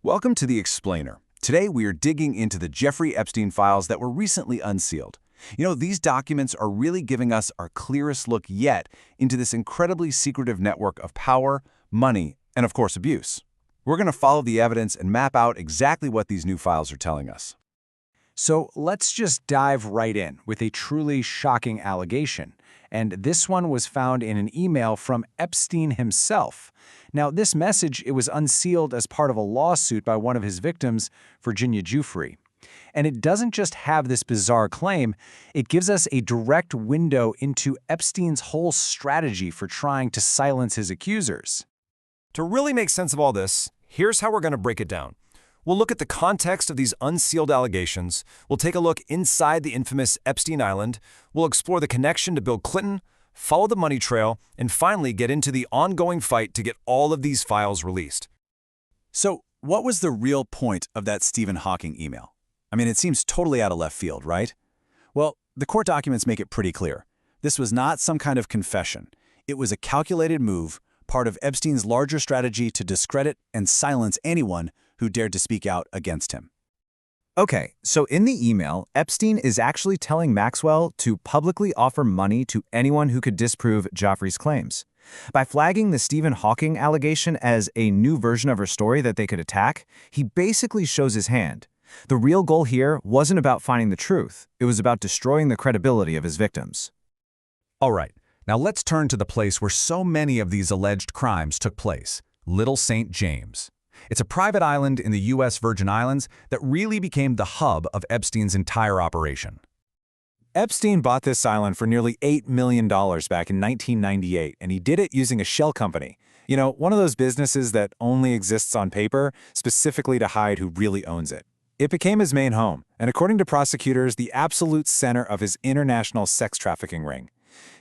Welcome to The Explainer. Today we are digging into the Jeffrey Epstein files that were recently unsealed. These documents are really giving us our clearest look yet into this incredibly secretive network of power, money, and of course abuse. We're going to follow the evidence and map out exactly what these new files are telling us. So let's just dive right in with a truly shocking allegation. And this one was found in an email from Epstein himself. Now, this message, it was unsealed as part of a lawsuit by one of his victims, Virginia Giuffre. And it doesn't just have this bizarre claim, it gives us a direct window into Epstein's whole strategy for trying to silence his accusers. To really make sense of all this, here's how we're going to break it down. We'll look at the context of these unsealed allegations, we'll take a look inside the infamous Epstein Island, we'll explore the connection to Bill Clinton, follow the money trail, and finally get into the ongoing fight to get all of these files released. So, what was the real point of that Stephen Hawking email? It seems totally out of left field, right? Well, the court documents make it pretty clear. This was not some kind of confession. It was a calculated move, part of Epstein's larger strategy to discredit and silence anyone who dared to speak out against him. Okay, so in the email, Epstein is actually telling Maxwell to publicly offer money to anyone who could disprove Joffrey's claims. By flagging the Stephen Hawking allegation as a new version of her story that they could attack, he basically shows his hand. The real goal here wasn't about finding the truth. It was about destroying the credibility of his victims. All right, now let's turn to the place where so many of these alleged crimes took place, Little St. James. It's a private island in the U.S. Virgin Islands that really became the hub of Epstein's entire operation. Epstein bought this island for nearly $8 million back in 1998, and he did it using a shell company. One of those businesses that only exists on paper, specifically to hide who really owns it. It became his main home, and according to prosecutors, the absolute center of his international sex trafficking ring.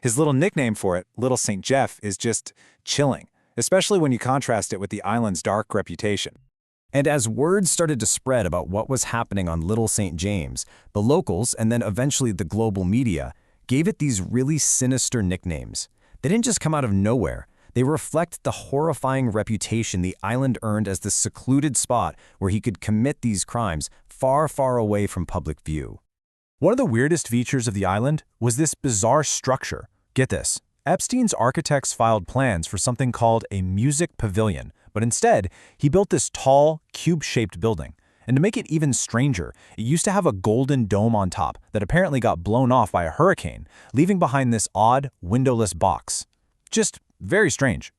His little nickname for it, Little St. Jeff, is just chilling, especially when you contrast it with the island's dark reputation. And as word started to spread about what was happening on Little St. James, the locals and then eventually the global media gave it these really sinister nicknames. They didn't just come out of nowhere. They reflect the horrifying reputation the island earned as the secluded spot where he could commit these crimes far, far away from public view. One of the weirdest features of the island was this bizarre structure. Get this. Epstein's architects filed plans for something called a music pavilion, but instead, he built this tall, cube-shaped building. And to make it even stranger, it used to have a golden dome on top that apparently got blown off by a hurricane, leaving behind this odd, windowless box. Just very strange.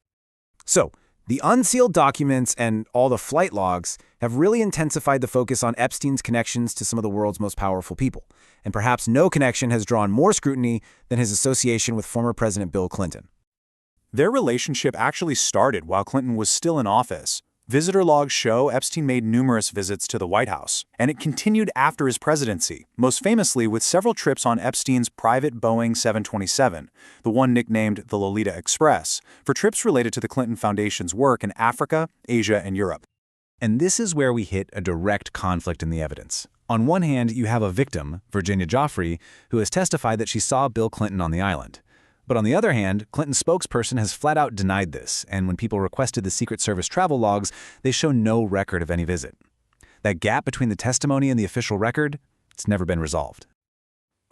So, the unsealed documents and all the flight logs have really intensified the focus on Epstein's connections to some of the world's most powerful people. And perhaps no connection has drawn more scrutiny than his association with former President Bill Clinton. Their relationship actually started while Clinton was still in office. Visitor logs show Epstein made numerous visits to the White House, and it continued after his presidency, most famously with several trips on Epstein's private Boeing 727, the one nicknamed the Lolita Express, for trips related to the Clinton Foundation's work in Africa, Asia, and Europe. And this is where we hit a direct conflict in the evidence. On one hand, you have a victim, Virginia Giuffre, who has testified that she saw Bill Clinton on the island. But on the other hand, Clinton's spokesperson has flat out denied this, and when people requested the Secret Service travel logs, they show no record of any visit. That gap between the testimony and the official record, it's never been resolved.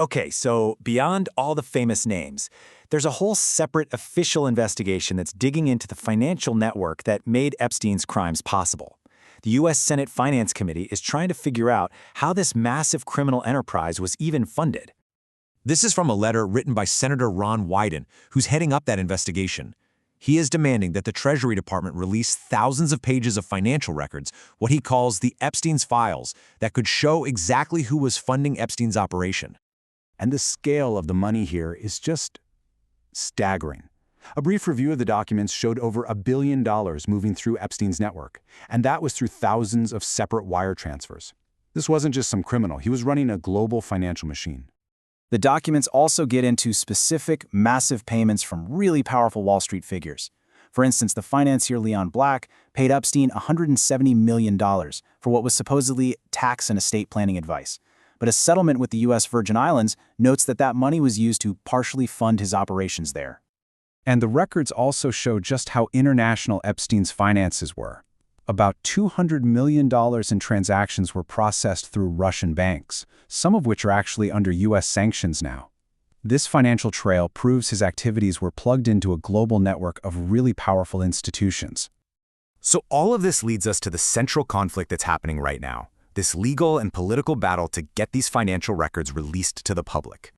Okay, so beyond all the famous names, there's a whole separate official investigation that's digging into the financial network that made Epstein's crimes possible. The U.S. Senate Finance Committee is trying to figure out how this massive criminal enterprise was even funded. This is from a letter written by Senator Ron Wyden, who's heading up that investigation. He is demanding that the Treasury Department release thousands of pages of financial records, what he calls the Epstein's files, that could show exactly who was funding Epstein's operation. And the scale of the money here is just staggering. A brief review of the documents showed over $1 billion moving through Epstein's network, and that was through thousands of separate wire transfers. This wasn't just some criminal, he was running a global financial machine. The documents also get into specific, massive payments from really powerful Wall Street figures. For instance, the financier Leon Black paid Epstein $170 million for what was supposedly tax and estate planning advice. But a settlement with the U.S. Virgin Islands notes that that money was used to partially fund his operations there. And the records also show just how international Epstein's finances were. About $200 million in transactions were processed through Russian banks, some of which are actually under U.S. sanctions now. This financial trail proves his activities were plugged into a global network of really powerful institutions. So all of this leads us to the central conflict that's happening right now, this legal and political battle to get these financial records released to the public.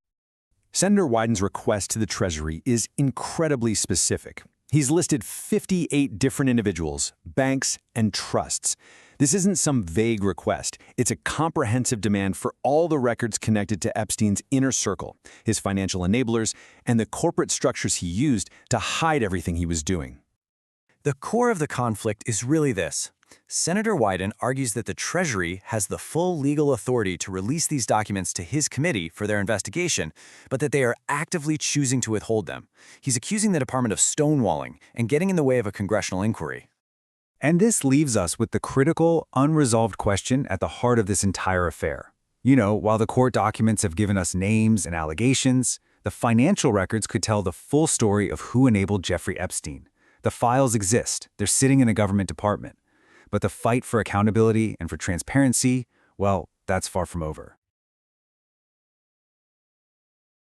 Senator Wyden's request to the Treasury is incredibly specific. He's listed 58 different individuals, banks, and trusts. This isn't some vague request. It's a comprehensive demand for all the records connected to Epstein's inner circle, his financial enablers, and the corporate structures he used to hide everything he was doing. The core of the conflict is really this. Senator Wyden argues that the Treasury has the full legal authority to release these documents to his committee for their investigation, but that they are actively choosing to withhold them. He's accusing the department of stonewalling and getting in the way of a congressional inquiry. And this leaves us with the critical, unresolved question at the heart of this entire affair. While the court documents have given us names and allegations, the financial records could tell the full story of who enabled Jeffrey Epstein. The files exist. They're sitting in a government department. But the fight for accountability and for transparency, well, that's far from over.